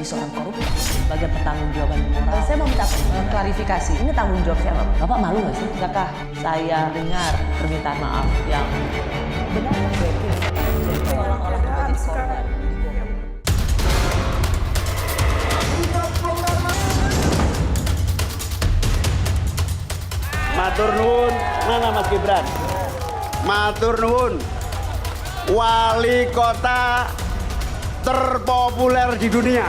menjadi seorang koruptor sebagai pertanggungjawaban moral. Saya mau minta klarifikasi, ini tanggung jawab siapa? Bapak malu nggak sih? Apakah saya dengar permintaan maaf yang benar? Orang-orang menjadi korban. Matur nuwun, mana Mas Gibran? Matur nuwun, wali kota terpopuler di dunia.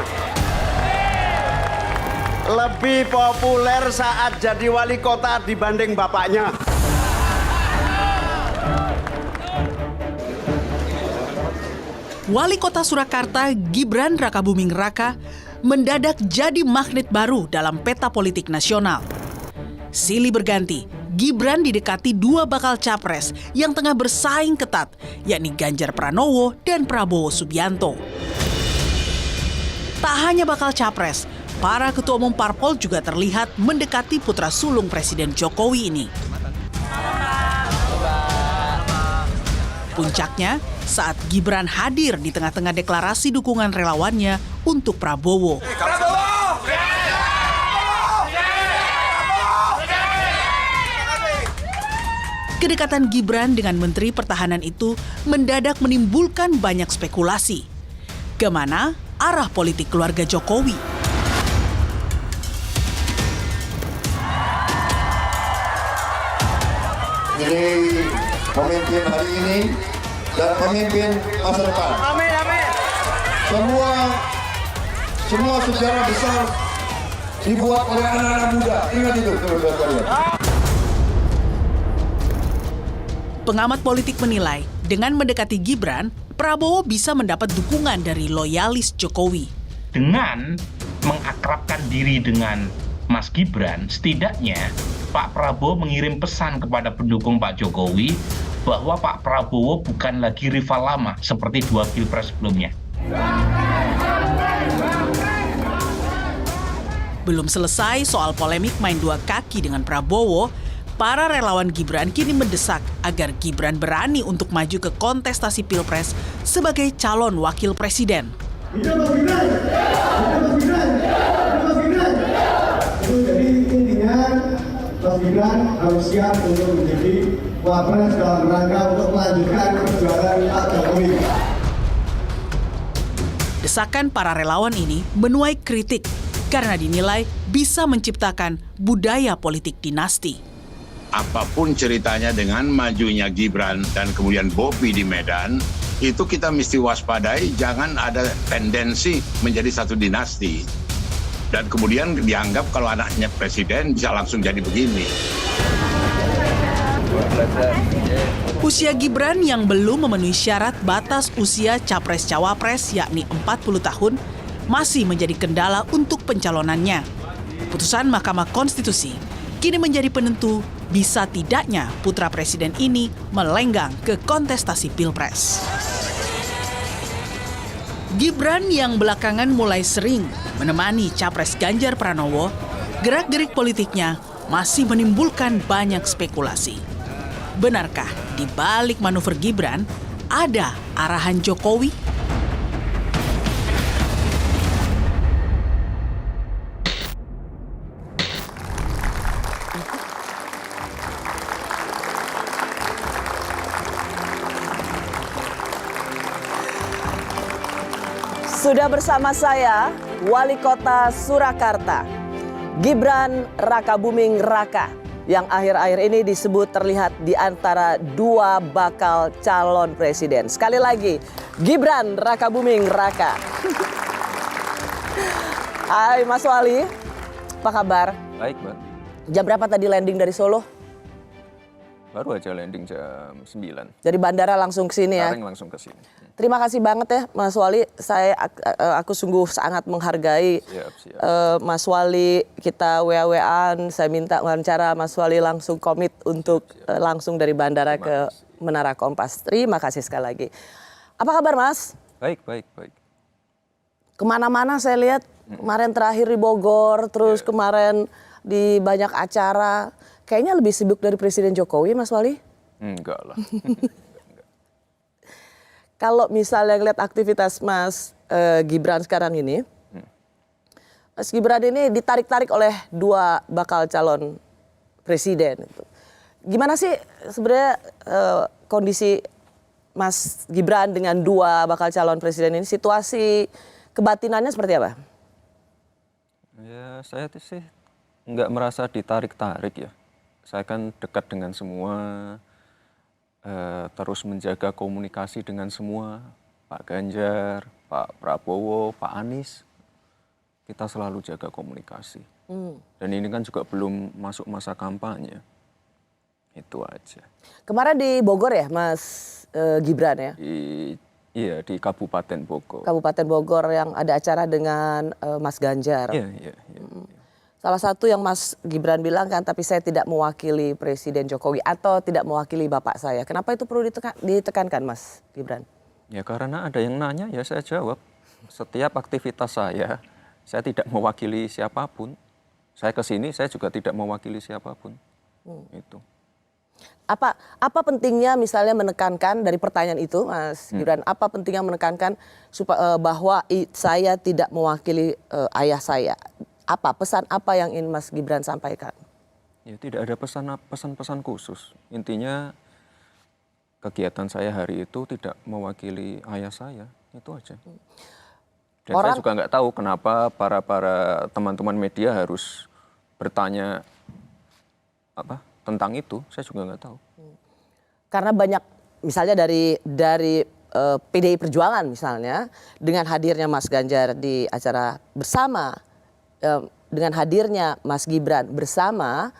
Lebih populer saat jadi wali kota dibanding bapaknya. Wali Kota Surakarta Gibran Rakabuming Raka mendadak jadi magnet baru dalam peta politik nasional. Silih berganti, Gibran didekati dua bakal capres yang tengah bersaing ketat, yakni Ganjar Pranowo dan Prabowo Subianto. Tak hanya bakal capres, para ketua umum parpol juga terlihat mendekati putra sulung Presiden Jokowi ini. Puncaknya saat Gibran hadir di tengah-tengah deklarasi dukungan relawannya untuk Prabowo. Kedekatan Gibran dengan Menteri Pertahanan itu mendadak menimbulkan banyak spekulasi. Kemana arah politik keluarga Jokowi? Ini pemimpin hari ini dan pemimpin masa depan. Amin, amin. Semua sejarah besar dibuat oleh anak-anak muda. Ingat itu, saudara sekalian. Pengamat politik menilai, dengan mendekati Gibran, Prabowo bisa mendapat dukungan dari loyalis Jokowi. Dengan mengakrabkan diri dengan Mas Gibran, setidaknya Pak Prabowo mengirim pesan kepada pendukung Pak Jokowi bahwa Pak Prabowo bukan lagi rival lama seperti dua pilpres sebelumnya. Belum selesai soal polemik main dua kaki dengan Prabowo, para relawan Gibran kini mendesak agar Gibran berani untuk maju ke kontestasi Pilpres sebagai calon wakil presiden. Jadi intinya Mas Gibran harus siap untuk menjadi wapres dalam rangka untuk melanjutkan perjuangan Pak Jokowi. Desakan para relawan ini menuai kritik karena dinilai bisa menciptakan budaya politik dinasti. Apapun ceritanya dengan majunya Gibran dan kemudian Bobi di Medan, itu kita mesti waspadai, jangan ada tendensi menjadi satu dinasti. Dan kemudian dianggap kalau anaknya presiden bisa langsung jadi begini. Usia Gibran yang belum memenuhi syarat batas usia capres-cawapres yakni 40 tahun masih menjadi kendala untuk pencalonannya. Putusan Mahkamah Konstitusi kini menjadi penentu bisa tidaknya putra presiden ini melenggang ke kontestasi Pilpres. Gibran yang belakangan mulai sering menemani capres Ganjar Pranowo, gerak-gerik politiknya masih menimbulkan banyak spekulasi. Benarkah di balik manuver Gibran ada arahan Jokowi? Sudah bersama saya, Wali Kota Surakarta, Gibran Rakabuming Raka, yang akhir-akhir ini disebut terlihat di antara dua bakal calon presiden. Sekali lagi, Gibran Rakabuming Raka. Hai Mas Wali, apa kabar? Baik, Mbak. Jam berapa tadi landing dari Solo? Baru aja landing jam 9. Dari bandara langsung ke sini ya? Langsung ke sini. Terima kasih banget ya Mas Wali, aku sungguh sangat menghargai Siap. Mas Wali, kita WA-WAan, saya minta wawancara Mas Wali langsung komit untuk langsung dari bandara ke Menara Kompas. Terima kasih sekali lagi. Apa kabar Mas? Baik. Kemana-mana saya lihat, kemarin terakhir di Bogor, terus kemarin di banyak acara. Kayaknya lebih sibuk dari Presiden Jokowi, Mas Wali? Enggak lah. Kalau misalnya ngeliat aktivitas Mas Gibran sekarang ini, Mas Gibran ini ditarik-tarik oleh dua bakal calon presiden. Gimana sih sebenarnya kondisi Mas Gibran dengan dua bakal calon presiden ini, situasi kebatinannya seperti apa? Ya saya sih nggak merasa ditarik-tarik ya. Saya kan dekat dengan semua, terus menjaga komunikasi dengan semua, Pak Ganjar, Pak Prabowo, Pak Anies. Kita selalu jaga komunikasi. Dan ini kan juga belum masuk masa kampanye. Itu aja. Kemarin di Bogor ya Mas Gibran ya? Iya, di Kabupaten Bogor. Kabupaten Bogor yang ada acara dengan Mas Ganjar. Iya. Salah satu yang Mas Gibran bilang kan, tapi saya tidak mewakili Presiden Jokowi atau tidak mewakili bapak saya. Kenapa itu perlu ditekankan Mas Gibran? Ya karena ada yang nanya ya saya jawab. Setiap aktivitas saya tidak mewakili siapapun. Saya ke sini saya juga tidak mewakili siapapun. Itu. Apa pentingnya misalnya menekankan dari pertanyaan itu Mas Gibran, apa pentingnya menekankan bahwa saya tidak mewakili ayah saya? Pesan apa yang ingin Mas Gibran sampaikan? Ya tidak ada pesan-pesan khusus. Intinya kegiatan saya hari itu tidak mewakili ayah saya, itu aja. Dan saya juga nggak tahu kenapa para teman-teman media harus bertanya tentang itu, saya juga nggak tahu. Karena banyak misalnya dari PDI Perjuangan misalnya, dengan hadirnya Mas Ganjar di acara bersama, dengan hadirnya Mas Gibran bersama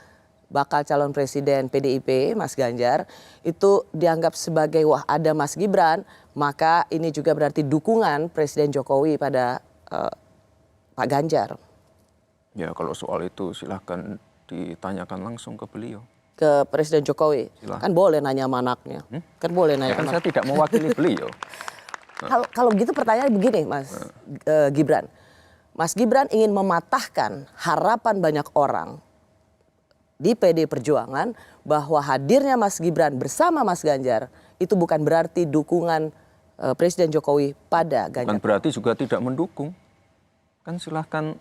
bakal calon presiden PDIP Mas Ganjar, itu dianggap sebagai wah ada Mas Gibran, maka ini juga berarti dukungan Presiden Jokowi pada Pak Ganjar. Ya kalau soal itu silahkan ditanyakan langsung ke beliau. Ke Presiden Jokowi, kan boleh nanya sama anaknya, kan boleh nanya. Ya kan saya tidak mewakili beliau. Kalau gitu pertanyaan begini Mas Gibran, Mas Gibran ingin mematahkan harapan banyak orang di PD Perjuangan bahwa hadirnya Mas Gibran bersama Mas Ganjar itu bukan berarti dukungan Presiden Jokowi pada Ganjar. Bukan berarti juga tidak mendukung. Kan silahkan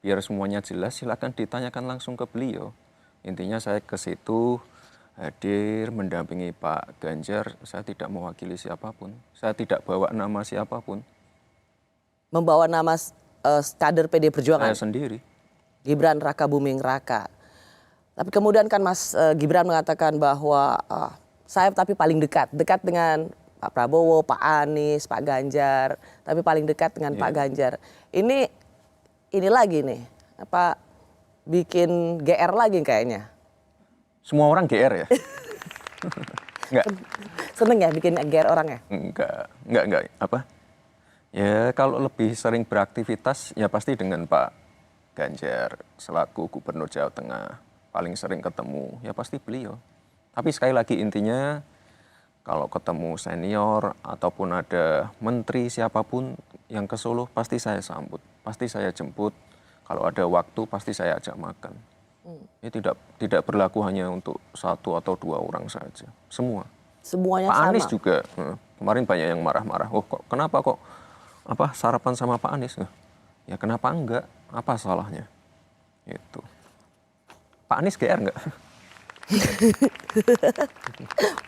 biar semuanya jelas, silahkan ditanyakan langsung ke beliau. Intinya saya ke situ hadir mendampingi Pak Ganjar, saya tidak mewakili siapapun. Saya tidak bawa nama siapapun. Membawa nama kader PD Perjuangan? Saya sendiri. Gibran Rakabuming Raka. Tapi kemudian kan Mas Gibran mengatakan bahwa saya tapi paling dekat dengan Pak Prabowo, Pak Anies, Pak Ganjar, tapi paling dekat dengan Pak Ganjar. Ini lagi nih, bikin GR lagi kayaknya. Semua orang GR ya? Enggak. Seneng ya bikin GR orang ya? Enggak. Ya kalau lebih sering beraktivitas ya pasti dengan Pak Ganjar selaku Gubernur Jawa Tengah. Paling sering ketemu ya pasti beliau. Tapi sekali lagi intinya kalau ketemu senior ataupun ada menteri siapapun yang ke Solo pasti saya sambut, pasti saya jemput. Kalau ada waktu pasti saya ajak makan. Ini tidak berlaku hanya untuk satu atau dua orang saja, semua. Semuanya Pak sama. Anies juga kemarin banyak yang marah-marah. Oh kenapa kok sarapan sama Pak Anies? Ya kenapa enggak? Apa salahnya? Itu. Pak Anies GR enggak?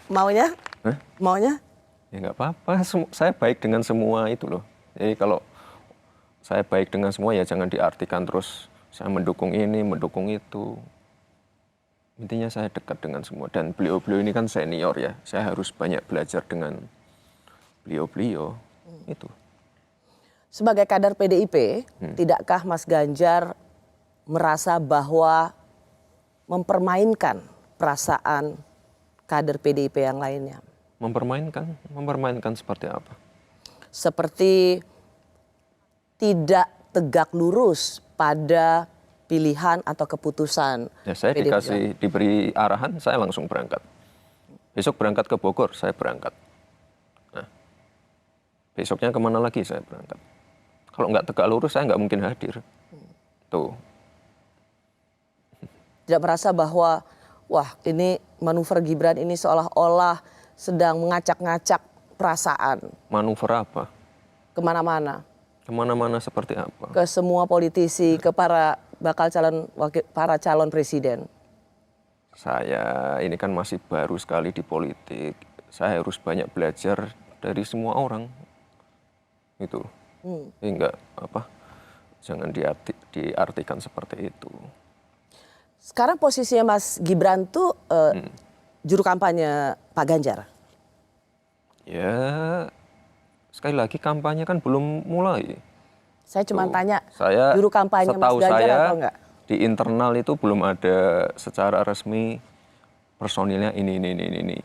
Maunya? Maunya? Ya enggak apa-apa. Saya baik dengan semua itu loh. Jadi kalau saya baik dengan semua ya jangan diartikan terus saya mendukung ini, mendukung itu. Intinya saya dekat dengan semua. Dan beliau-beliau ini kan senior ya. Saya harus banyak belajar dengan beliau-beliau. Itu. Sebagai kader PDIP, tidakkah Mas Ganjar merasa bahwa mempermainkan perasaan kader PDIP yang lainnya? Mempermainkan seperti apa? Seperti tidak tegak lurus pada pilihan atau keputusan. Ya saya diberi arahan, saya langsung berangkat. Besok berangkat ke Bogor, saya berangkat. Nah, besoknya kemana lagi saya berangkat. Kalau nggak tegak lurus, saya nggak mungkin hadir. Tuh. Tidak merasa bahwa, wah ini manuver Gibran ini seolah-olah sedang mengacak-ngacak perasaan. Manuver apa? Kemana-mana. Kemana-mana seperti apa? Ke semua politisi, ke para para calon presiden. Saya ini kan masih baru sekali di politik. Saya harus banyak belajar dari semua orang. Itu. Hingga jangan diartikan seperti itu. Sekarang posisinya Mas Gibran tuh juru kampanye Pak Ganjar. Ya, sekali lagi kampanye kan belum mulai. Saya cuma tanya, Saya, juru kampanye Mas setahu Ganjar saya, atau enggak? Di internal itu belum ada secara resmi personilnya ini.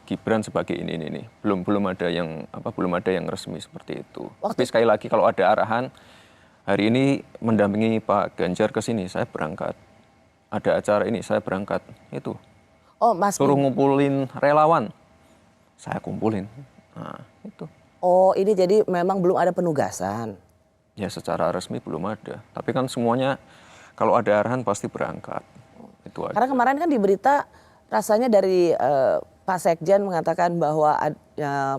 Gibran sebagai ini. Belum ada yang resmi seperti itu. Tapi sekali lagi kalau ada arahan, hari ini mendampingi Pak Ganjar ke sini, saya berangkat. Ada acara ini, saya berangkat. Itu. Oh, Mas Suruh ngumpulin relawan, saya kumpulin. Nah, itu. Oh, ini jadi memang belum ada penugasan. Ya secara resmi belum ada. Tapi kan semuanya kalau ada arahan pasti berangkat. Itu aja. Karena kemarin kan di berita rasanya dari Pak Sekjen mengatakan bahwa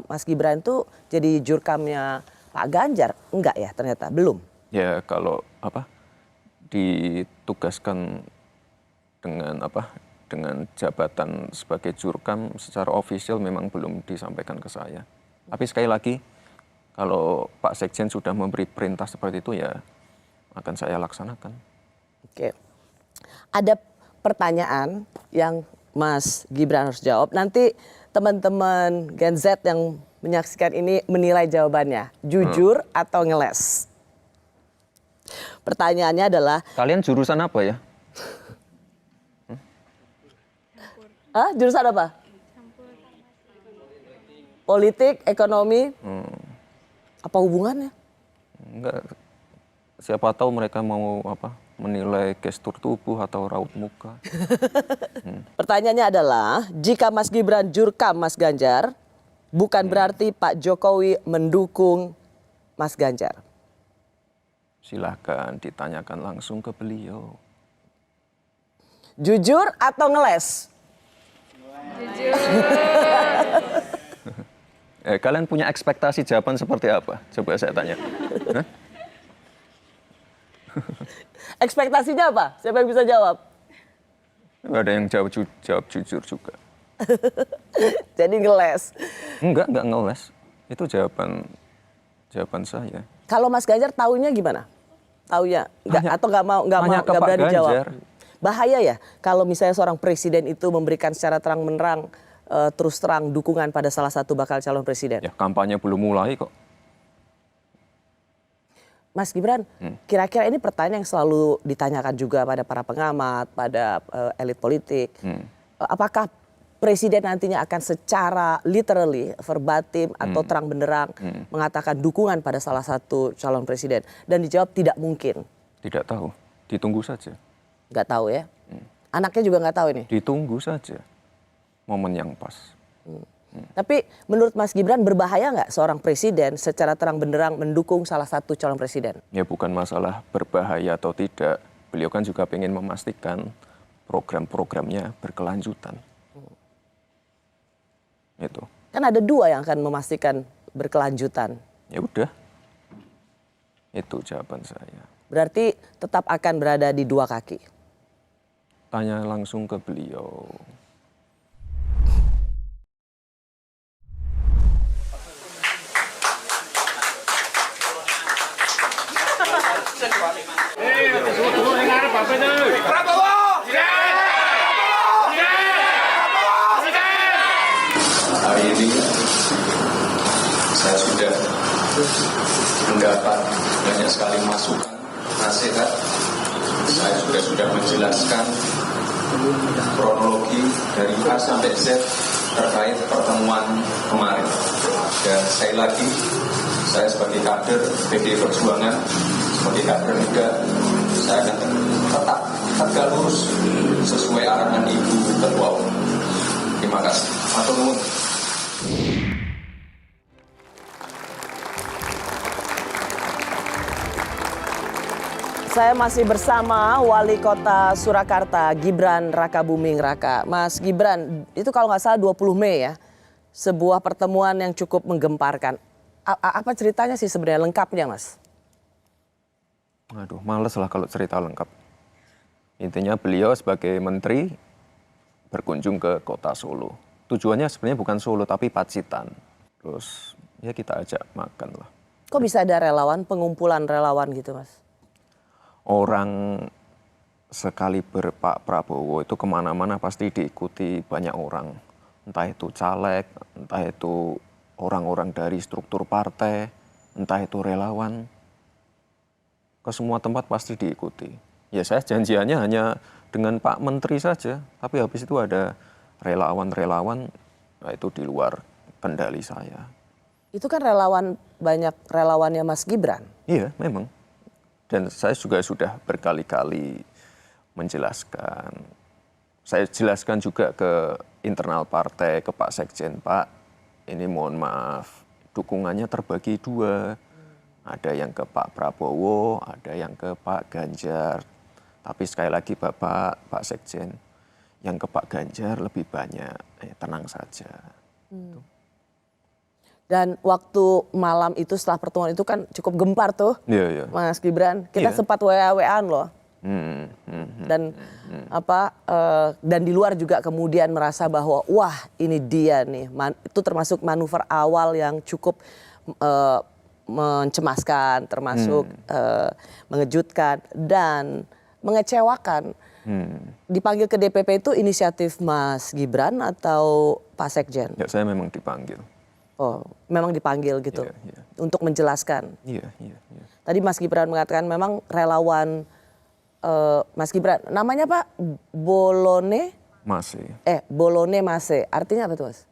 Mas Gibran itu jadi jurkamnya Pak Ganjar. Enggak ya ternyata, belum. Ya kalau ditugaskan dengan jabatan sebagai jurkam secara ofisial memang belum disampaikan ke saya. Tapi sekali lagi, kalau Pak Sekjen sudah memberi perintah seperti itu ya akan saya laksanakan. Oke. Ada pertanyaan yang Mas Gibran harus jawab. Nanti teman-teman Gen Z yang menyaksikan ini menilai jawabannya. Jujur atau ngeles? Pertanyaannya adalah... Kalian jurusan apa ya? Jurusan apa? Politik, ekonomi, apa hubungannya? Enggak, siapa tahu mereka mau menilai gestur tubuh atau raut muka. Pertanyaannya adalah, jika Mas Gibran jurkam Mas Ganjar, bukan berarti Pak Jokowi mendukung Mas Ganjar. Silahkan ditanyakan langsung ke beliau. Jujur atau ngeles? Jujur. Kalian punya ekspektasi jawaban seperti apa? Coba saya tanya. Hah? Ekspektasinya apa? Siapa yang bisa jawab? Ada yang jawab jujur juga. Jadi ngeles. Enggak ngeles. Itu jawaban saya. Kalau Mas Ganjar taunya gimana? Taunya enggak atau nggak Pak berani Ganjar. jawab? Bahaya ya kalau misalnya seorang presiden itu memberikan secara terang-menerang terus terang dukungan pada salah satu bakal calon presiden. Ya kampanye belum mulai kok. Mas Gibran, kira-kira ini pertanyaan yang selalu ditanyakan juga pada para pengamat, pada elit politik. Apakah presiden nantinya akan secara literally, verbatim atau terang benderang mengatakan dukungan pada salah satu calon presiden? Dan dijawab tidak mungkin. Tidak tahu, ditunggu saja. Nggak tahu ya? Anaknya juga nggak tahu ini? Ditunggu saja momen yang pas. Tapi menurut Mas Gibran berbahaya nggak seorang presiden secara terang benderang mendukung salah satu calon presiden? Ya bukan masalah berbahaya atau tidak. Beliau kan juga ingin memastikan program-programnya berkelanjutan. Itu. Kan ada dua yang akan memastikan berkelanjutan. Ya udah. Itu jawaban saya. Berarti tetap akan berada di dua kaki. Tanya langsung ke beliau. Hari ini saya sudah mendapat banyak sekali masukan, nasihat. Saya sudah menjelaskan kronologi dari A sampai Z terkait pertemuan kemarin. Dan sekali lagi, saya sebagai kader PDI Perjuangan, sebagai kader juga, saya akan tetap tegak lurus sesuai arahan Ibu Ketua Umum. Terima kasih. Matur nuwun. Saya masih bersama Wali Kota Surakarta, Gibran Rakabuming Raka. Mas Gibran, itu kalau nggak salah 20 Mei ya, sebuah pertemuan yang cukup menggemparkan. Apa ceritanya sih sebenarnya lengkapnya, Mas? Aduh, males lah kalau cerita lengkap. Intinya beliau sebagai menteri berkunjung ke kota Solo. Tujuannya sebenarnya bukan Solo, tapi Pacitan. Terus ya kita ajak makan lah. Kok bisa ada relawan, pengumpulan relawan gitu, Mas? Orang sekaliber Pak Prabowo itu kemana-mana pasti diikuti banyak orang. Entah itu caleg, entah itu orang-orang dari struktur partai, entah itu relawan. Ke semua tempat pasti diikuti. Ya saya janjiannya hanya dengan Pak Menteri saja, tapi habis itu ada relawan-relawan, nah itu di luar kendali saya. Itu kan relawan, banyak relawannya Mas Gibran. Iya, memang. Dan saya juga sudah berkali-kali menjelaskan. Saya jelaskan juga ke internal partai, ke Pak Sekjen, Pak, ini mohon maaf, dukungannya terbagi dua. Ada yang ke Pak Prabowo, ada yang ke Pak Ganjar. Tapi sekali lagi Bapak, Pak Sekjen, yang ke Pak Ganjar lebih banyak. Tenang saja. Dan waktu malam itu setelah pertemuan itu kan cukup gempar tuh, Iya. Mas Gibran. Kita sempat WA-WAan loh. Dan dan di luar juga kemudian merasa bahwa wah ini dia nih. Itu termasuk manuver awal yang cukup mencemaskan, termasuk mengejutkan dan mengecewakan. Dipanggil ke DPP itu inisiatif Mas Gibran atau Pak Sekjen? Ya, saya memang dipanggil. Oh, memang dipanggil gitu Iya. untuk menjelaskan. Iya. Tadi Mas Gibran mengatakan memang relawan Mas Gibran, namanya Pak Bolone? Masih. Bolone Mase, artinya apa tuh Mas?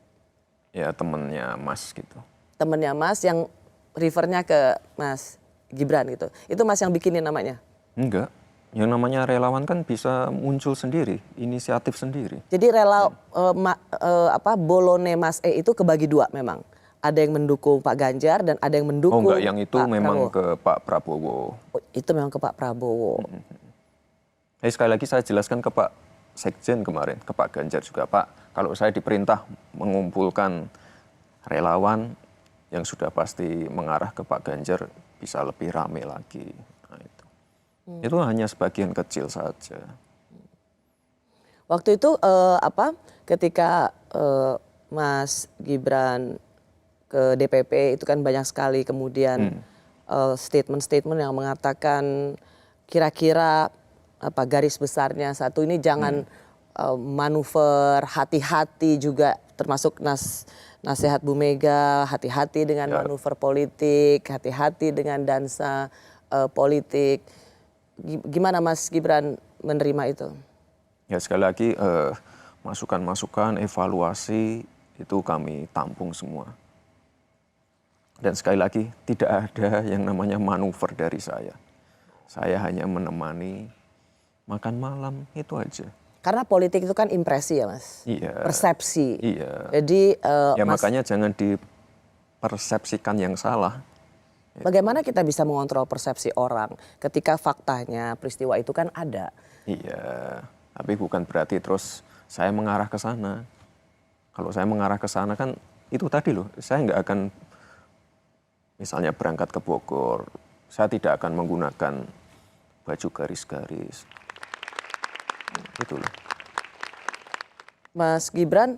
Ya temennya Mas gitu. Temennya Mas yang refernya ke Mas Gibran gitu. Itu Mas yang bikinin namanya? Enggak. Yang namanya relawan kan bisa muncul sendiri, inisiatif sendiri. Jadi Bolone Mas itu kebagi dua memang. Ada yang mendukung Pak Ganjar dan ada yang mendukung Oh enggak, yang itu Pak memang Prabowo. ke Pak Prabowo. Oh, itu memang ke Pak Prabowo. Sekali lagi saya jelaskan ke Pak Sekjen kemarin, ke Pak Ganjar juga, Pak, kalau saya diperintah mengumpulkan relawan yang sudah pasti mengarah ke Pak Ganjar bisa lebih ramai lagi. Nah, itu hanya sebagian kecil saja. Waktu itu ketika Mas Gibran ke DPP itu kan banyak sekali kemudian statement-statement yang mengatakan kira-kira garis besarnya satu ini jangan manuver, hati-hati juga termasuk nasihat Bu Mega, hati-hati dengan manuver politik, hati-hati dengan dansa politik. Gimana Mas Gibran menerima itu? Ya sekali lagi masukan-masukan, evaluasi itu kami tampung semua. Dan sekali lagi tidak ada yang namanya manuver dari saya. Saya hanya menemani makan malam, itu aja. Karena politik itu kan impresi ya Mas? Iya. Persepsi. Iya. Jadi Mas, makanya jangan dipersepsikan yang salah. Bagaimana kita bisa mengontrol persepsi orang ketika faktanya peristiwa itu kan ada? Iya, tapi bukan berarti terus saya mengarah ke sana. Kalau saya mengarah ke sana kan itu tadi loh, saya nggak akan misalnya berangkat ke Bogor, saya tidak akan menggunakan baju garis-garis. Itu loh. Mas Gibran,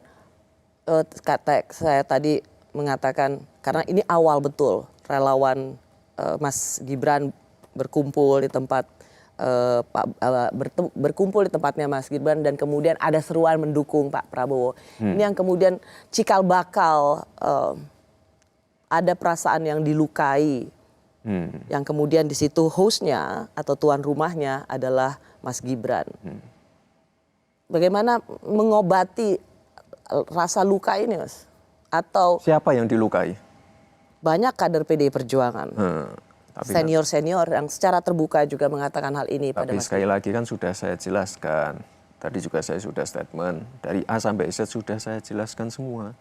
kata saya tadi mengatakan karena ini awal betul relawan Mas Gibran berkumpul di tempat berkumpul di tempatnya Mas Gibran dan kemudian ada seruan mendukung Pak Prabowo. Ini yang kemudian cikal bakal ada perasaan yang dilukai, yang kemudian di situ hostnya atau tuan rumahnya adalah Mas Gibran. Bagaimana mengobati rasa luka ini, Mas? Atau siapa yang dilukai? Banyak kader PDI Perjuangan, senior-senior yang secara terbuka juga mengatakan hal ini pada Mas. Tapi sekali lagi kan sudah saya jelaskan. Tadi juga saya sudah statement dari A sampai Z sudah saya jelaskan semua.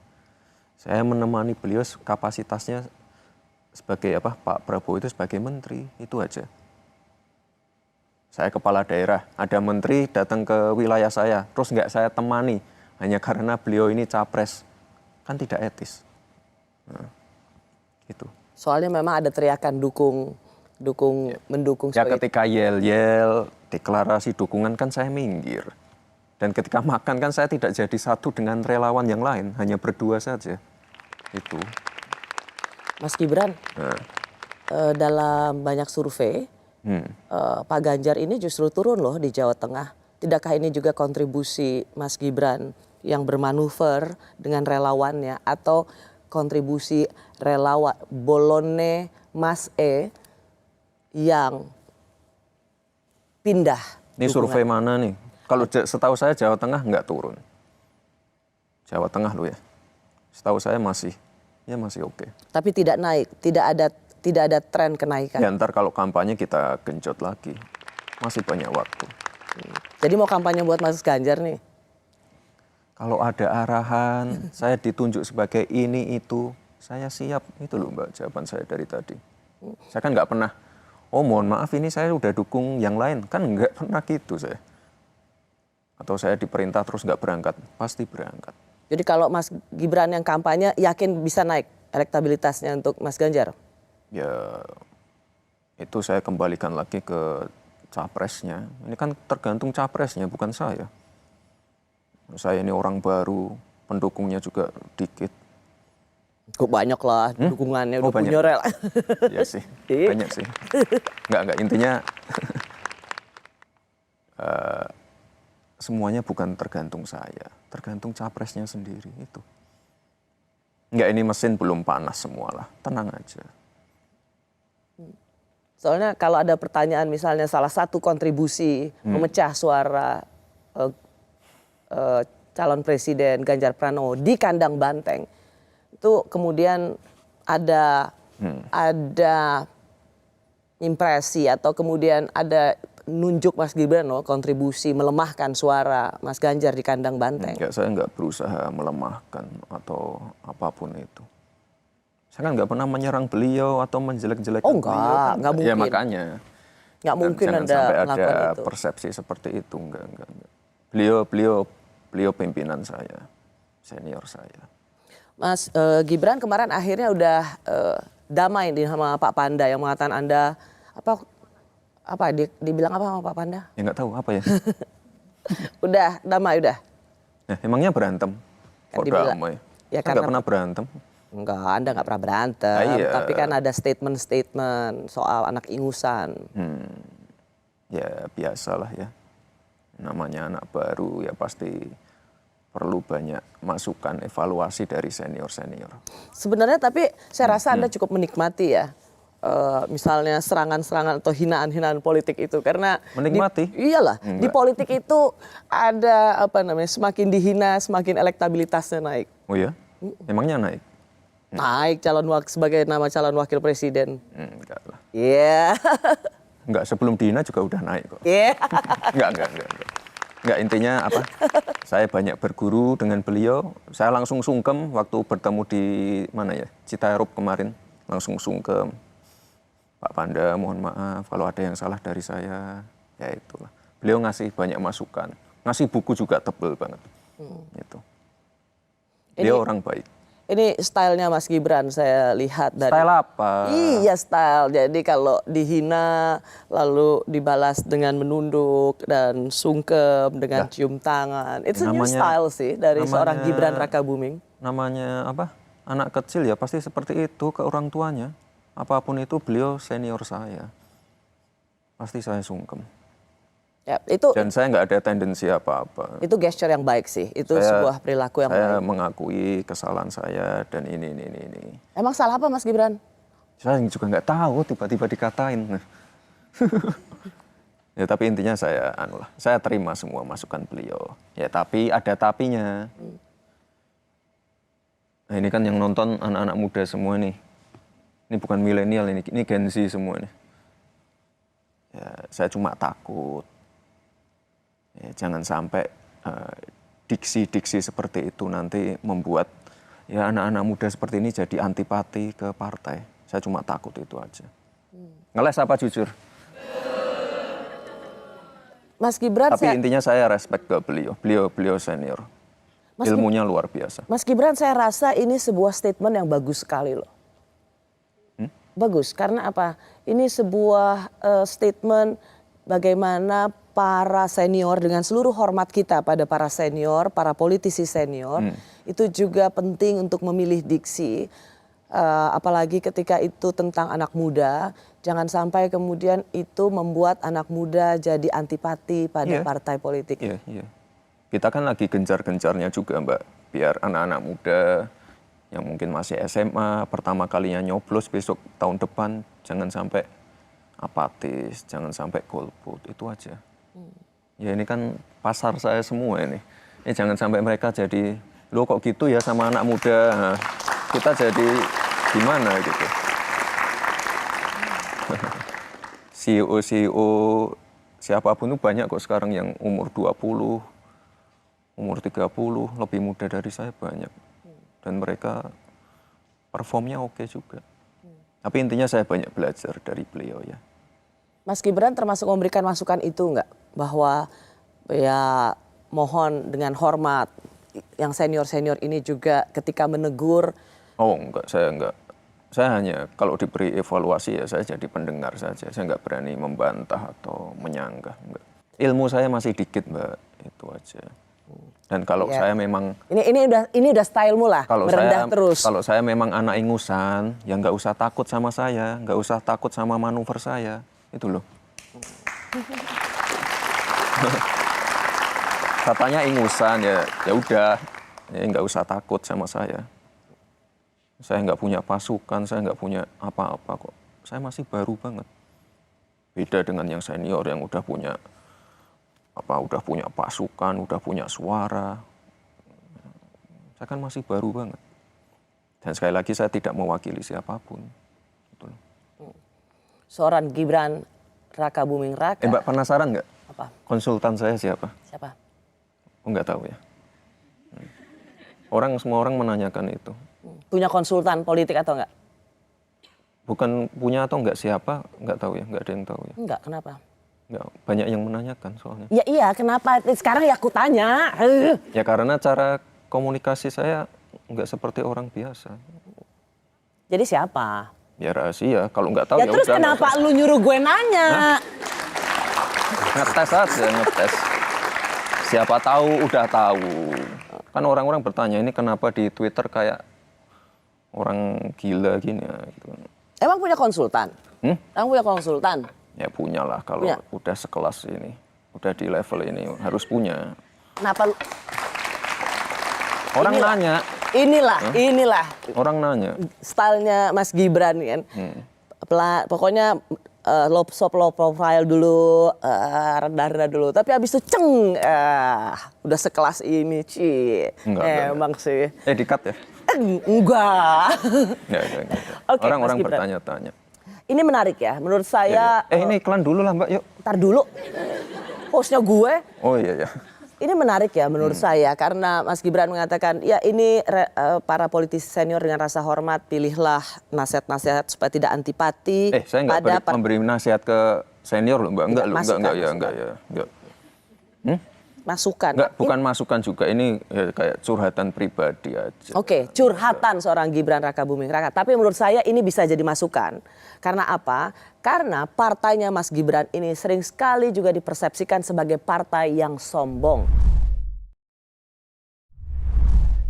Saya menemani beliau kapasitasnya sebagai Pak Prabowo itu sebagai menteri, itu aja. Saya kepala daerah, ada menteri datang ke wilayah saya, terus nggak saya temani hanya karena beliau ini capres, kan tidak etis. Nah, itu. Soalnya memang ada teriakan dukung mendukung Ya sebagai ketika yel-yel deklarasi dukungan kan saya minggir. Dan ketika makan kan saya tidak jadi satu dengan relawan yang lain, hanya berdua saja. Itu. Mas Gibran. Dalam banyak survei, Pak Ganjar ini justru turun loh di Jawa Tengah. Tidakkah ini juga kontribusi Mas Gibran yang bermanuver dengan relawannya atau kontribusi relawan Bolone Mas yang pindah? Ini survei mana nih? Kalau setahu saya Jawa Tengah nggak turun. Jawa Tengah loh ya. Setahu saya masih oke. Tapi tidak naik, tidak ada tren kenaikan. Ya ntar kalau kampanye kita genjot lagi. Masih banyak waktu. Jadi mau kampanye buat Mas Ganjar nih? Kalau ada arahan, saya ditunjuk sebagai ini itu, saya siap. Itu loh Mbak jawaban saya dari tadi. Saya kan nggak pernah, oh mohon maaf ini saya udah dukung yang lain. Kan nggak pernah gitu saya. Atau saya diperintah terus nggak berangkat, pasti berangkat. Jadi kalau Mas Gibran yang kampanye yakin bisa naik elektabilitasnya untuk Mas Ganjar? Ya itu saya kembalikan lagi ke capresnya. Ini kan tergantung capresnya, bukan saya. Saya ini orang baru, pendukungnya juga dikit. Kok banyak lah dukungannya, udah banyak. punya rel. Iya sih, banyak sih. Enggak, intinya semuanya bukan tergantung saya, tergantung capresnya sendiri itu. Enggak, ini mesin belum panas semualah, tenang aja. Soalnya kalau ada pertanyaan misalnya salah satu kontribusi memecah suara calon presiden Ganjar Pranowo di kandang banteng, itu kemudian ada impresi atau kemudian ada nunjuk Mas Gibran kontribusi melemahkan suara Mas Ganjar di kandang banteng. Enggak, saya enggak berusaha melemahkan atau apapun itu. Saya kan nggak pernah menyerang beliau atau menjelek-jelekan beliau. Enggak mungkin. Ya makanya. Nggak mungkin jangan Anda sampai melakukan ada itu. persepsi seperti itu, enggak. Beliau pimpinan saya, senior saya. Mas Gibran kemarin akhirnya udah damai sama Pak Panda yang mengatakan Anda dibilang apa sama Pak Panda? Ya nggak tahu apa ya. Udah damai udah. Nah, emangnya berantem? Kan Kok dibilang- damai? Ya Kan nggak pernah berantem. Enggak, Anda nggak pernah berantem. Iya. Tapi kan ada statement-statement soal anak ingusan. Ya biasalah ya. Namanya anak baru ya pasti perlu banyak masukan, evaluasi dari senior-senior. Sebenarnya tapi saya rasa Anda cukup menikmati ya. Misalnya serangan-serangan atau hinaan-hinaan politik itu karena Menikmati? Iyalah, di Enggak. politik itu ada semakin dihina semakin elektabilitasnya naik. Oh ya? Emangnya naik? Naik sebagai nama calon wakil presiden. Enggak lah. Iya. Enggak, sebelum dihina juga udah naik kok. Iya. Enggak. Enggak, intinya apa? Saya banyak berguru dengan beliau. Saya langsung sungkem waktu bertemu di mana ya? Citarup kemarin. Langsung sungkem. Pak Panda, mohon maaf kalau ada yang salah dari saya. Ya itulah. Beliau ngasih banyak masukan. Ngasih buku juga tebel banget. Gitu. Beliau orang baik. Ini stylenya Mas Gibran saya lihat dari. Style apa? Iya style. Jadi kalau dihina lalu dibalas dengan menunduk dan sungkem dengan cium tangan. Itu new style sih dari seorang Gibran Rakabuming. Namanya apa? Anak kecil ya pasti seperti itu ke orang tuanya. Apapun itu beliau senior saya. Pasti saya sungkem. Ya, itu Dan saya nggak ada tendensi apa-apa. itu gesture yang baik sih. Itu sebuah perilaku yang Saya baik. mengakui kesalahan saya dan ini. Emang salah apa Mas Gibran? Saya juga nggak tahu tiba-tiba dikatain. Ya tapi intinya saya terima semua masukan beliau. Ya tapi ada tapinya. Nah ini kan yang nonton anak-anak muda semua nih. Ini bukan milenial ini Gen Z semua nih. Ya saya cuma takut. Ya, jangan sampai diksi-diksi seperti itu nanti membuat ya anak-anak muda seperti ini jadi antipati ke partai. Saya cuma takut itu aja. Ngeles apa jujur? Mas Gibran Tapi intinya saya respect ke beliau. Beliau senior. Ilmunya luar biasa. Mas Gibran saya rasa ini sebuah statement yang bagus sekali loh. bagus karena apa? Ini sebuah statement bagaimana para senior dengan seluruh hormat kita pada para senior, para politisi senior, itu juga penting untuk memilih diksi. Apalagi ketika itu tentang anak muda, jangan sampai kemudian itu membuat anak muda jadi antipati pada partai politik. Iya. Kita kan lagi gencar-gencarnya juga Mbak, biar anak-anak muda yang mungkin masih SMA, pertama kalinya nyoblos besok tahun depan, jangan sampai apatis, jangan sampai golput, itu aja. Ya ini kan pasar saya semua ini. Jangan sampai mereka jadi, lo kok gitu ya sama anak muda, nah, kita jadi gimana gitu. CEO siapapun itu banyak kok sekarang yang umur 20, umur 30, lebih muda dari saya banyak. Dan mereka performnya oke juga. Tapi intinya saya banyak belajar dari beliau ya. Mas Gibran termasuk memberikan masukan itu enggak? Bahwa ya mohon dengan hormat yang senior-senior ini juga ketika menegur. Oh enggak, saya enggak. Saya hanya kalau diberi evaluasi ya saya jadi pendengar saja. Saya enggak berani membantah atau menyanggah. Enggak. Ilmu saya masih dikit Mbak, itu aja. Dan kalau saya memang ini udah stylemu lah, merendah terus. Kalau saya memang anak ingusan, ya nggak usah takut sama saya, nggak usah takut sama manuver saya, itu loh. Katanya ingusan ya udah, ya nggak usah takut sama saya. Saya nggak punya pasukan, saya nggak punya apa-apa kok. Saya masih baru banget. Beda dengan yang senior yang udah punya pasukan, udah punya suara. Saya kan masih baru banget. Dan sekali lagi saya tidak mewakili siapapun. Betul. Seorang Gibran Raka Buming Raka. Mbak penasaran nggak? Apa? Konsultan saya siapa? Siapa? Oh, nggak tahu ya. Semua orang menanyakan itu. Punya konsultan politik atau enggak? Bukan punya atau enggak siapa, nggak tahu ya, nggak ada yang tahu ya. Enggak, kenapa? Nggak, banyak yang menanyakan soalnya. Ya iya, kenapa? Sekarang ya aku tanya. Ya karena cara komunikasi saya nggak seperti orang biasa. Jadi siapa? Ya rahasia, kalau nggak tahu ya terus udah, kenapa lu nyuruh gue nanya? Ngetes aja, ngetes. Siapa tahu udah tahu. Kan orang-orang bertanya ini kenapa di Twitter kayak orang gila gini ya. Gitu. Emang punya konsultan? Emang punya konsultan? Ya punya lah kalau udah sekelas ini, udah di level ini harus punya. Kenapa? Orang nanya. Inilah. Orang nanya. Stylenya Mas Gibran kan. Pokoknya low profile dulu, rendah dulu. Tapi abis itu udah sekelas ini, emang sih. Dikat ya? Enggak. Orang-orang bertanya-tanya. Ini menarik ya, menurut saya. Ini iklan dulu lah Mbak, yuk. Ntar dulu, hostnya gue. Oh iya. Ini menarik ya menurut saya, karena Mas Gibran mengatakan, ya ini para politisi senior dengan rasa hormat, pilihlah nasihat-nasihat supaya tidak antipati. Saya nggak memberi nasihat ke senior loh Mbak, enggak ya. Masukan? Enggak, bukan masukan juga, ini ya, kayak curhatan pribadi aja. Oke, curhatan seorang Gibran Raka Buming Raka. Tapi menurut saya ini bisa jadi masukan. Karena apa? Karena partainya Mas Gibran ini sering sekali juga dipersepsikan sebagai partai yang sombong.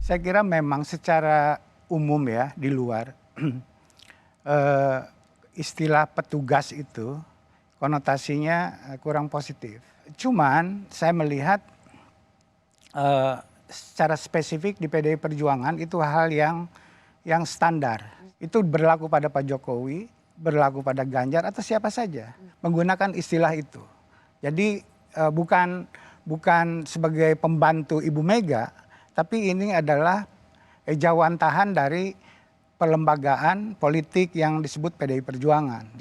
Saya kira memang secara umum ya di luar, istilah petugas itu konotasinya kurang positif. Cuman saya melihat secara spesifik di PDI Perjuangan itu hal yang standar. Itu berlaku pada Pak Jokowi, berlaku pada Ganjar atau siapa saja menggunakan istilah itu. Jadi bukan sebagai pembantu Ibu Mega, tapi ini adalah ejawantahan dari pelembagaan politik yang disebut PDI Perjuangan.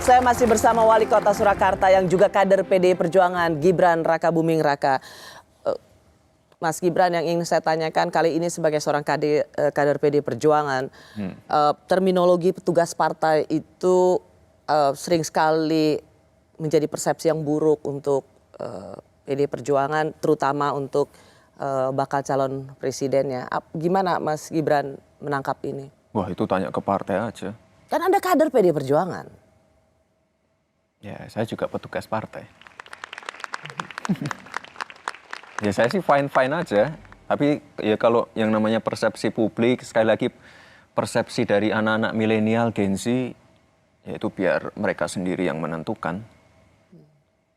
Saya masih bersama Wali Kota Surakarta yang juga kader PDI Perjuangan, Gibran Raka Buming Raka. Mas Gibran, yang ingin saya tanyakan kali ini sebagai seorang kader PDI Perjuangan, terminologi petugas partai itu sering sekali menjadi persepsi yang buruk untuk PDI Perjuangan, terutama untuk bakal calon presidennya. Gimana Mas Gibran menangkap ini? Wah, itu tanya ke partai aja. Kan Anda kader PD Perjuangan. Ya, saya juga petugas partai. Ya, saya sih fine-fine aja. Tapi ya kalau yang namanya persepsi publik, sekali lagi persepsi dari anak-anak milenial Gen Z, ya itu biar mereka sendiri yang menentukan.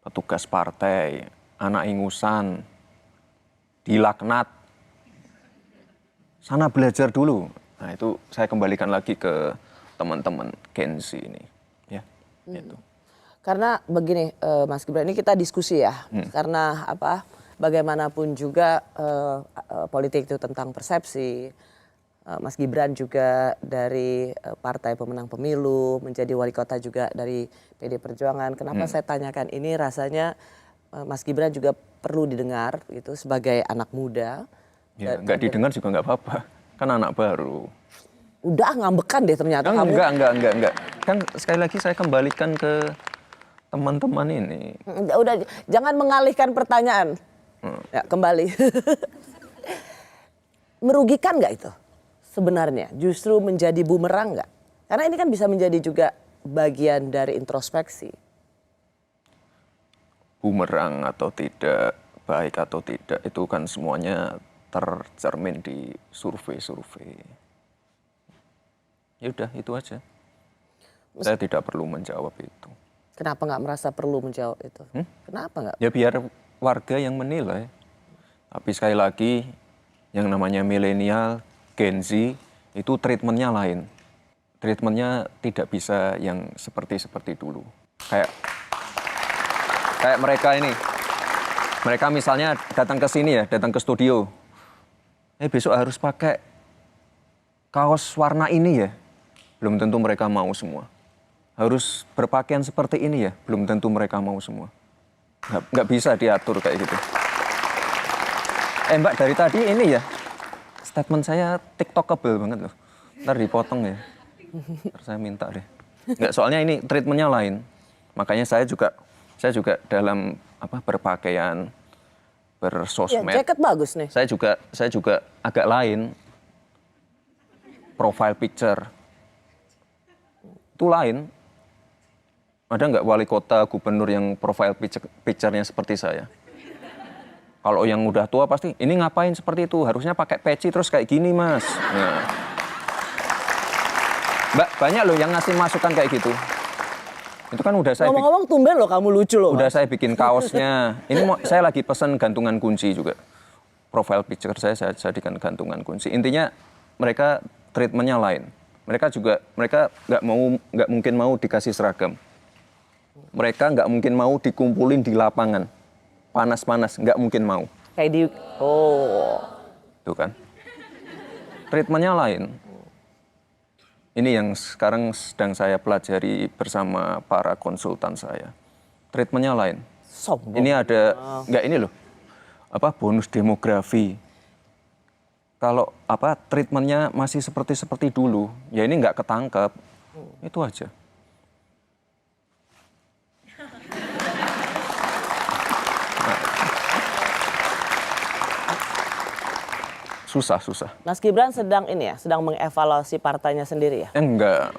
Petugas partai, anak ingusan, dilaknat, sana belajar dulu. Nah itu saya kembalikan lagi ke teman-teman Gen Z ini. Ya, gitu. Karena begini Mas Gibran, ini kita diskusi ya. Karena apa? Bagaimanapun juga politik itu tentang persepsi. Mas Gibran juga dari partai pemenang pemilu, menjadi wali kota juga dari PD Perjuangan. Kenapa saya tanyakan ini? Rasanya Mas Gibran juga perlu didengar gitu sebagai anak muda. Ya, nggak didengar juga nggak apa-apa. Kan anak baru. Udah ngambekan deh ternyata kamu. Enggak. Kan sekali lagi saya kembalikan ke teman-teman ini. Udah, jangan mengalihkan pertanyaan. Ya, kembali. Merugikan nggak itu sebenarnya? Justru menjadi bumerang nggak? Karena ini kan bisa menjadi juga bagian dari introspeksi. Bumerang atau tidak, baik atau tidak, itu kan semuanya tercermin di survei-survei. Ya udah, itu aja. Saya tidak perlu menjawab itu. Kenapa nggak merasa perlu menjawab itu? Kenapa nggak? Ya biar warga yang menilai. Tapi sekali lagi, yang namanya milenial, Gen Z, itu treatmentnya lain. Treatmentnya tidak bisa yang seperti dulu. Kayak mereka ini. Mereka misalnya datang ke sini ya, datang ke studio. Besok harus pakai kaos warna ini ya. Belum tentu mereka mau semua. Harus berpakaian seperti ini ya, belum tentu mereka mau semua. Nggak bisa diatur kayak gitu. Mbak, dari tadi ini ya, statement saya TikTokable banget loh. Ntar dipotong ya. Ntar saya minta deh. Nggak, soalnya ini treatmentnya lain. Makanya saya juga dalam berpakaian, bersosmed. Ya, jaket bagus nih. Saya juga agak lain. Profile picture. Itu lain. Ada nggak wali kota, gubernur yang profile picture-nya seperti saya? Kalau yang udah tua pasti, ini ngapain seperti itu? Harusnya pakai peci terus kayak gini, Mas. Nah. Mbak, banyak loh yang ngasih masukan kayak gitu. Itu kan udah saya... Ngomong-ngomong tumben loh kamu lucu loh. Udah Mas. saya bikin kaosnya. Ini saya lagi pesen gantungan kunci juga. Profile picture saya jadikan gantungan kunci. Intinya mereka treatmentnya lain. Mereka nggak mungkin mau dikasih seragam. Mereka nggak mungkin mau dikumpulin di lapangan. Panas-panas, nggak mungkin mau. Kayak di... Oh. Tuh kan. Treatmentnya lain. Ini yang sekarang sedang saya pelajari bersama para konsultan saya. Treatmentnya lain. Sombong. Ini ada, nggak ini loh, bonus demografi. Kalau treatmentnya masih seperti dulu, ya ini nggak ketangkep. Itu aja. Susah. Mas Gibran sedang mengevaluasi partainya sendiri ya? Enggak.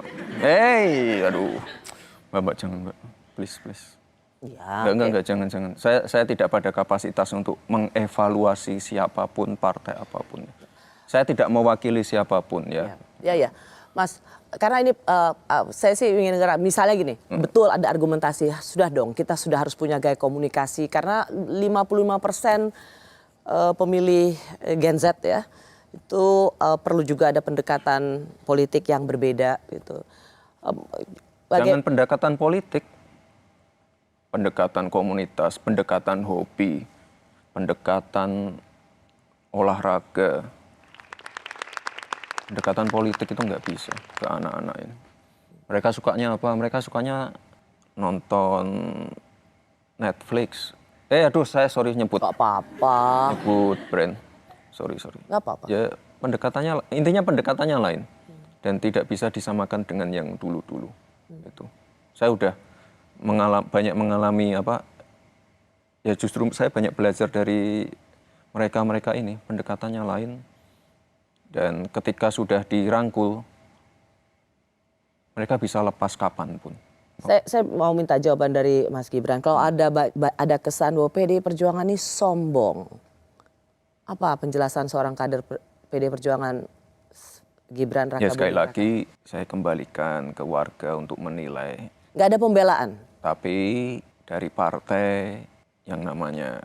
Aduh. Mbak, jangan, Mbak. Please. Ya, enggak, jangan. Saya tidak pada kapasitas untuk mengevaluasi siapapun, partai apapun. Saya tidak mewakili siapapun ya. Ya. Mas, karena ini saya sih ingin dengar, misalnya gini, betul ada argumentasi, sudah dong kita sudah harus punya gaya komunikasi karena 55% pemilih Gen Z ya, itu perlu juga ada pendekatan politik yang berbeda gitu. Jangan pendekatan politik, pendekatan komunitas, pendekatan hobi, pendekatan olahraga. Pendekatan politik itu nggak bisa ke anak-anak ini. Mereka sukanya apa? Mereka sukanya nonton Netflix. Saya sorry nyebut. Gak apa-apa. Nyebut brand. Sorry. Gak apa-apa. Ya intinya pendekatannya lain. Dan tidak bisa disamakan dengan yang dulu-dulu. Itu. Saya udah banyak mengalami ya justru saya banyak belajar dari mereka ini pendekatannya lain. Dan ketika sudah dirangkul, mereka bisa lepas kapanpun. Saya mau minta jawaban dari Mas Gibran. Kalau ada kesan bahwa PDI Perjuangan ini sombong, apa penjelasan seorang kader PDI Perjuangan Gibran Raka? Ya sekali lagi saya kembalikan ke warga untuk menilai. Nggak ada pembelaan? Tapi dari partai yang namanya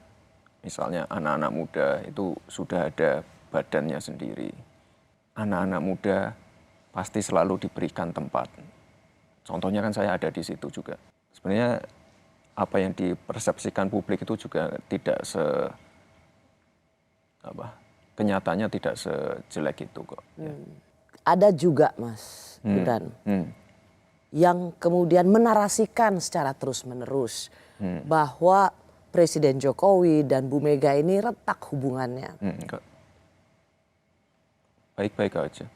misalnya anak-anak muda itu sudah ada badannya sendiri. Anak-anak muda pasti selalu diberikan tempat. Contohnya kan saya ada di situ juga. Sebenarnya apa yang dipersepsikan publik itu juga tidak kenyataannya tidak sejelek itu kok. Ada juga Mas Gibran yang kemudian menarasikan secara terus-menerus bahwa Presiden Jokowi dan Bu Mega ini retak hubungannya. Enggak. Baik-baik aja.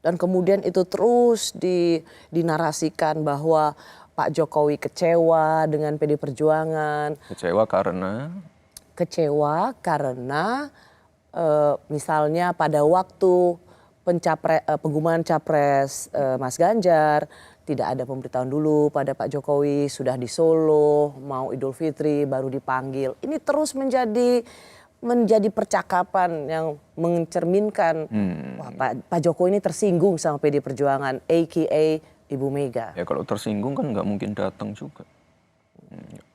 Dan kemudian itu terus dinarasikan bahwa Pak Jokowi kecewa dengan PD Perjuangan. Kecewa karena? Kecewa karena misalnya pada waktu pengumuman capres Mas Ganjar, tidak ada pemberitahuan dulu pada Pak Jokowi, sudah di Solo, mau Idul Fitri baru dipanggil. Ini terus menjadi percakapan yang mencerminkan wah, Pak Jokowi ini tersinggung sama PD Perjuangan, a.k.a. Ibu Mega. Ya kalau tersinggung kan nggak mungkin datang juga.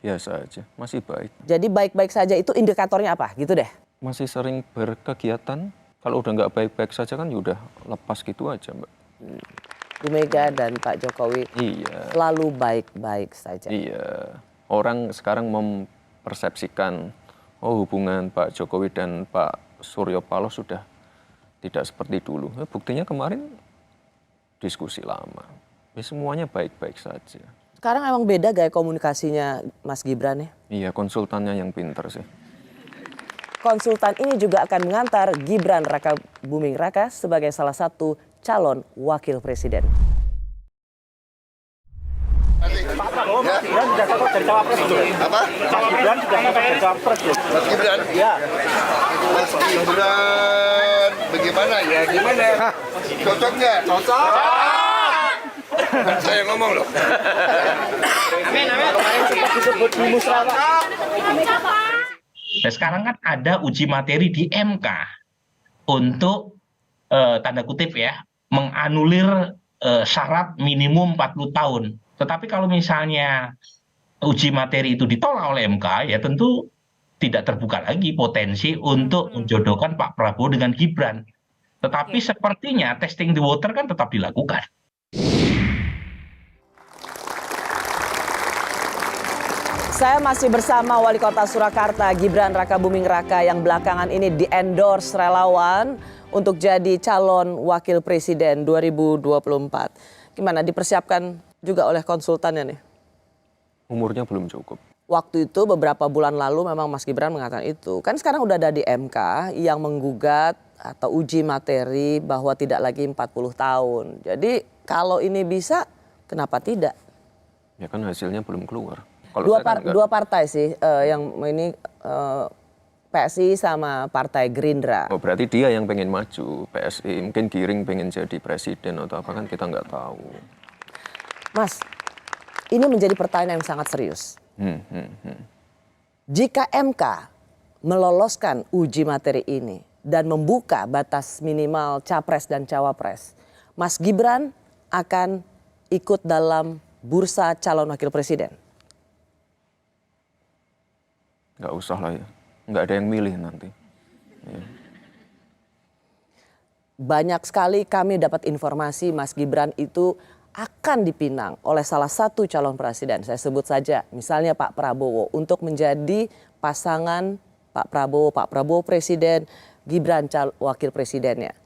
Biasa aja, masih baik. Jadi baik-baik saja itu indikatornya apa? Gitu deh. Masih sering berkegiatan, kalau udah nggak baik-baik saja kan ya udah lepas gitu aja Mbak. Bu Mega dan Pak Jokowi selalu baik-baik saja. Iya, orang sekarang mempersepsikan hubungan Pak Jokowi dan Pak Suryo Paloh sudah tidak seperti dulu. Buktinya kemarin diskusi lama. Ya, semuanya baik-baik saja. Sekarang emang beda gaya komunikasinya Mas Gibran ya? Iya, konsultannya yang pinter sih. Konsultan ini juga akan mengantar Gibran Raka Buming Raka sebagai salah satu calon wakil presiden. Pak Prabowo, Mas Gibran sudah cocok jadi cawapres itu. Apa? Mas Gibran sudah cocok jadi cawapres ya. Mas Gibran? Iya. Mas Gibran bagaimana ya? Gimana? Cocok nggak? Cocok. Kan saya ngomong loh. Amin, amin. Kemarin sempat disebut di musyawarah. Nah, sekarang kan ada uji materi di MK untuk tanda kutip ya menganulir syarat minimum 40 tahun. Tetapi kalau misalnya uji materi itu ditolak oleh MK, ya tentu tidak terbuka lagi potensi untuk menjodohkan Pak Prabowo dengan Gibran. Tetapi sepertinya testing the water kan tetap dilakukan. Saya masih bersama Wali Kota Surakarta Gibran Raka Buming Raka yang belakangan ini di-endorse relawan untuk jadi calon wakil presiden 2024. Gimana, dipersiapkan juga oleh konsultannya nih? Umurnya belum cukup. Waktu itu beberapa bulan lalu memang Mas Gibran mengatakan itu. Kan sekarang udah ada di MK yang menggugat atau uji materi bahwa tidak lagi 40 tahun. Jadi kalau ini bisa, kenapa tidak? Ya kan hasilnya belum keluar. Dua partai sih yang ini PSI sama Partai Gerindra. Oh, berarti dia yang pengen maju, PSI mungkin Giring pengen jadi presiden atau apa kan kita nggak tahu. Mas, ini menjadi pertanyaan yang sangat serius. Jika MK meloloskan uji materi ini dan membuka batas minimal capres dan cawapres, Mas Gibran akan ikut dalam bursa calon wakil presiden? Nggak usah lah ya, nggak ada yang milih nanti. Ya. Banyak sekali kami dapat informasi Mas Gibran itu akan dipinang oleh salah satu calon presiden. Saya sebut saja misalnya Pak Prabowo untuk menjadi pasangan Pak Prabowo presiden, Gibran wakil presidennya.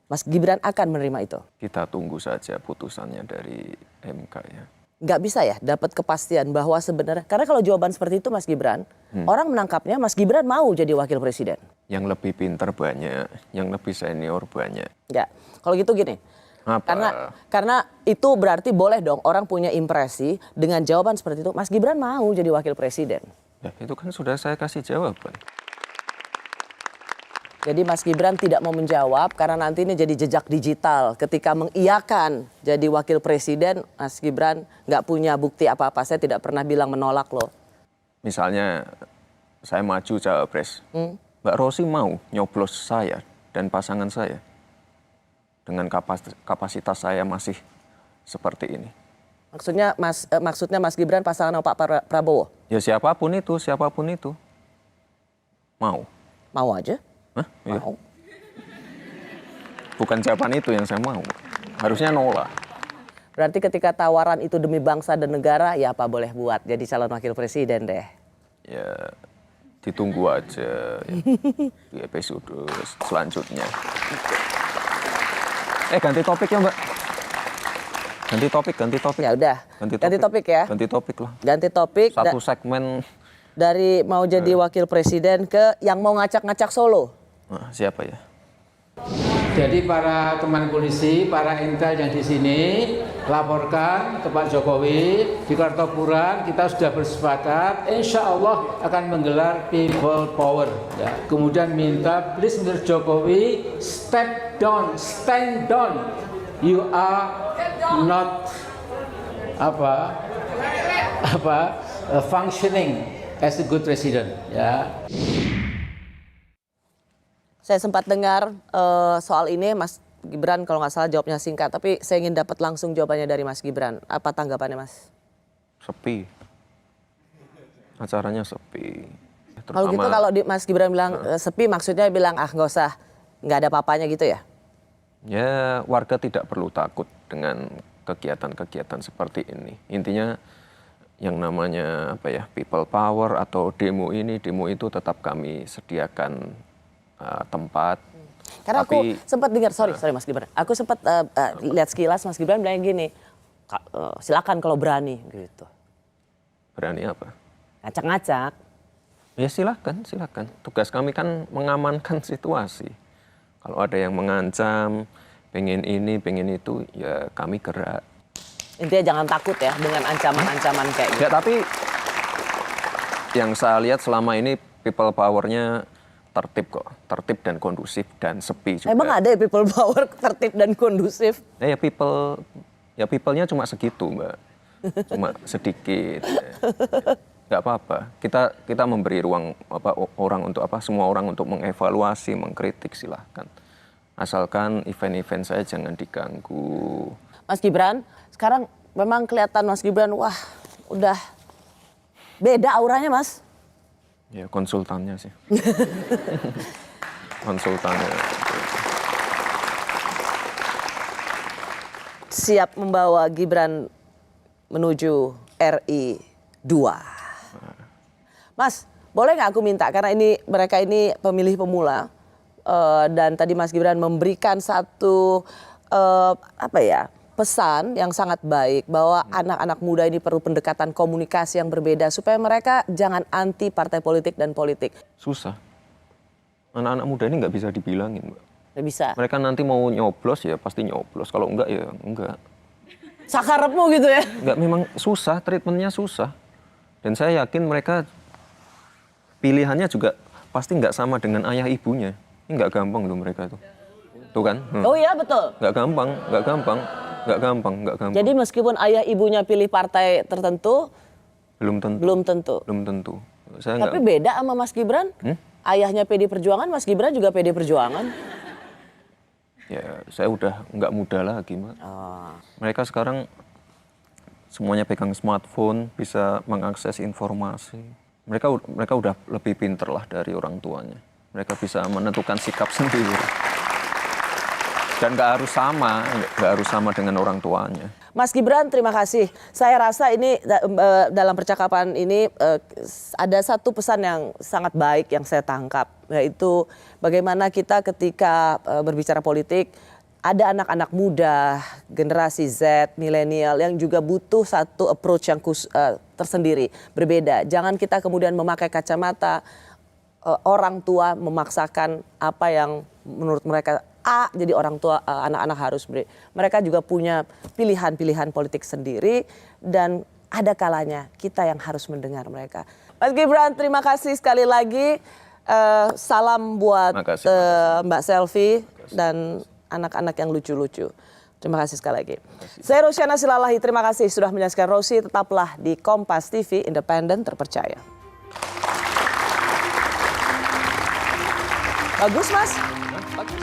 Mas Gibran akan menerima itu? Kita tunggu saja putusannya dari MK ya. Nggak bisa ya dapat kepastian bahwa sebenarnya, karena kalau jawaban seperti itu Mas Gibran, orang menangkapnya Mas Gibran mau jadi wakil presiden. Yang lebih pintar banyak, yang lebih senior banyak. Ya, kalau gitu gini. Apa? Karena itu berarti boleh dong orang punya impresi dengan jawaban seperti itu, Mas Gibran mau jadi wakil presiden. Ya, itu kan sudah saya kasih jawaban. Jadi Mas Gibran tidak mau menjawab karena nanti ini jadi jejak digital. Ketika mengiyakan jadi wakil presiden, Mas Gibran nggak punya bukti apa-apa. Saya tidak pernah bilang menolak loh. Misalnya saya maju cawapres, Mbak Rosi mau nyoblos saya dan pasangan saya dengan kapasitas saya masih seperti ini. Maksudnya Mas Gibran pasangan sama Pak Prabowo? Ya siapapun itu mau. Mau aja? Hah? Iya. Mau. Bukan jawaban itu yang saya mau. Harusnya nolak. Berarti ketika tawaran itu demi bangsa dan negara, ya apa boleh buat. Jadi calon wakil presiden deh. Ya ditunggu aja ya, di episode selanjutnya. Ganti topik ya Mbak. Ganti topik. Ya udah. Ganti topik ya. Ganti topik lah. Ganti topik. Satu segmen. Dari mau jadi wakil presiden ke yang mau ngacak-ngacak Solo. Nah, siapa ya? Jadi para teman polisi, para intel yang di sini laporkan ke Pak Jokowi di Kartopuran kita sudah bersepakat, insya Allah akan menggelar people power. Ya. Kemudian minta please Mr. Jokowi stand down. You are not functioning as a good president. Ya. Saya sempat dengar soal ini, Mas Gibran kalau nggak salah jawabnya singkat, tapi saya ingin dapat langsung jawabannya dari Mas Gibran. Apa tanggapannya Mas? Sepi. Acaranya sepi. Kalau gitu kalau Mas Gibran bilang sepi maksudnya bilang nggak ada apa-apanya gitu ya? Ya warga tidak perlu takut dengan kegiatan-kegiatan seperti ini. Intinya yang namanya people power atau demo itu tetap kami sediakan tempat. Karena aku sempat dengar, sorry Mas Gibran, aku sempat lihat sekilas Mas Gibran bilang gini, silakan kalau berani gitu. Berani apa? Ngacak-ngacak. Ya silakan. Tugas kami kan mengamankan situasi. Kalau ada yang mengancam, pengen ini, pengen itu, ya kami gerak. Intinya jangan takut ya dengan ancaman-ancaman kayak gitu. Ya tapi yang saya lihat selama ini people power-nya tertib dan kondusif dan sepi juga. Emang ada ya people power tertib dan kondusif? Ya people-nya cuma segitu Mbak, cuma sedikit. Nggak apa-apa. Kita memberi ruang semua orang untuk mengevaluasi, mengkritik silahkan. Asalkan event-event saya jangan diganggu. Mas Gibran, sekarang memang kelihatan Mas Gibran, wah udah beda auranya Mas. Ya konsultannya sih. Konsultannya. Siap membawa Gibran menuju RI 2. Mas, boleh nggak aku minta, karena mereka ini pemilih pemula, dan tadi Mas Gibran memberikan satu pesan yang sangat baik bahwa anak-anak muda ini perlu pendekatan komunikasi yang berbeda supaya mereka jangan anti partai politik dan politik. Susah. Anak-anak muda ini nggak bisa dibilangin, Mbak. Nggak bisa. Mereka nanti mau nyoblos ya pasti nyoblos. Kalau enggak ya enggak. Sakarepmu gitu ya? Enggak, memang susah, treatmentnya susah. Dan saya yakin mereka pilihannya juga pasti nggak sama dengan ayah ibunya. Ini nggak gampang loh mereka tuh. Tuh kan? Oh iya betul. Nggak gampang. Jadi meskipun ayah ibunya pilih partai tertentu, belum tentu. Tapi beda sama Mas Gibran. Ayahnya PD Perjuangan, Mas Gibran juga PD Perjuangan. Ya, saya udah nggak muda lagi, Mbak. Mereka sekarang semuanya pegang smartphone, bisa mengakses informasi. Mereka udah lebih pinter lah dari orang tuanya. Mereka bisa menentukan sikap sendiri. Dan nggak harus sama dengan orang tuanya. Mas Gibran, terima kasih. Saya rasa ini dalam percakapan ini ada satu pesan yang sangat baik yang saya tangkap, yaitu bagaimana kita ketika berbicara politik, ada anak-anak muda, generasi Z, milenial yang juga butuh satu approach yang tersendiri, berbeda. Jangan kita kemudian memakai kacamata orang tua memaksakan apa yang menurut mereka jadi orang tua anak-anak harus beri. Mereka juga punya pilihan-pilihan politik sendiri dan ada kalanya kita yang harus mendengar mereka. Mas Gibran, terima kasih sekali lagi. salam buat Makasih. Mbak Selvi dan anak-anak yang lucu-lucu. Terima kasih sekali lagi. Saya Rosyana Silalahi, terima kasih sudah menyaksikan Rosi. Tetaplah di Kompas TV, independen, terpercaya. Bagus, Mas? Bagus.